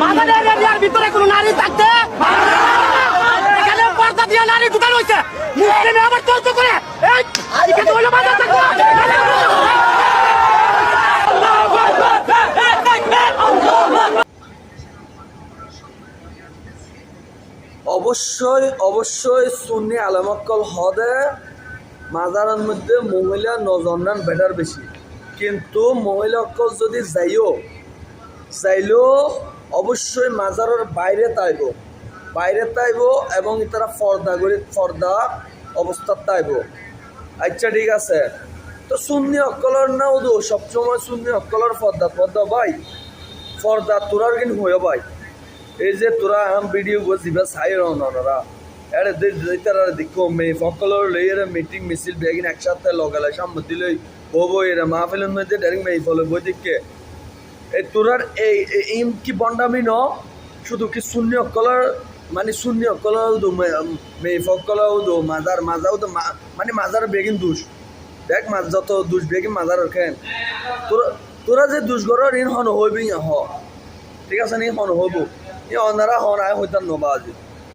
মাদারের এরিয়ার ভিতরে কোনো নারী থাকতে এখানে পর্দা দিয়ে নারী ঢুকানো হয়েছে মুসলিমে আবার তর্ক করে এই এখানে হইলো মাদার থাকবো অবশ্যই অবশ্যই সুন্নি আলেমক্কল হদে মাজারের মধ্যে মহিলা নজরান বেটার বেশি কিন্তু মহিলাক্কল যদি যাইলেও অবশ্যই মাজারের বাইরে তাইব এবং তারা ফর্দা অবস্থা তাইব। আচ্ছা ঠিক আছে, তো সুন্নি অক্কলর না ওদো সবসময় সুন্নি অক্কলর ফর্দা ভাই ফর্দা তোরার কিন্তু হয়ে ভাই এই যে তোরা আম ভিডিও বুঝিবা চাই রওনারা এরে তারা দেখো মেয়ে সকলের লইয়ের মিটিং মিছিল বেগিন একসাথে লগালে সামনে দিলেই হবো এরা মাহফিলের মধ্যে ডাইরেক্ট মেয়ে ফলে বই দিকে এই তোরার এই কি বন্ডামি ন শুধু কি শূন্য অকলার মানে শূন্য অকলাও দো মেয়ে ফকলাও দো মাজাও তো মানে মাজার বেগিন দুষ দেখ মাছ যত দুষ বেগিন মাজার খেন তোরা যে দুষ গড় ঋণ হন হইবি হ ঠিক আছে নি হন হইব এই অনারা হন আয় হইতার নবা আজি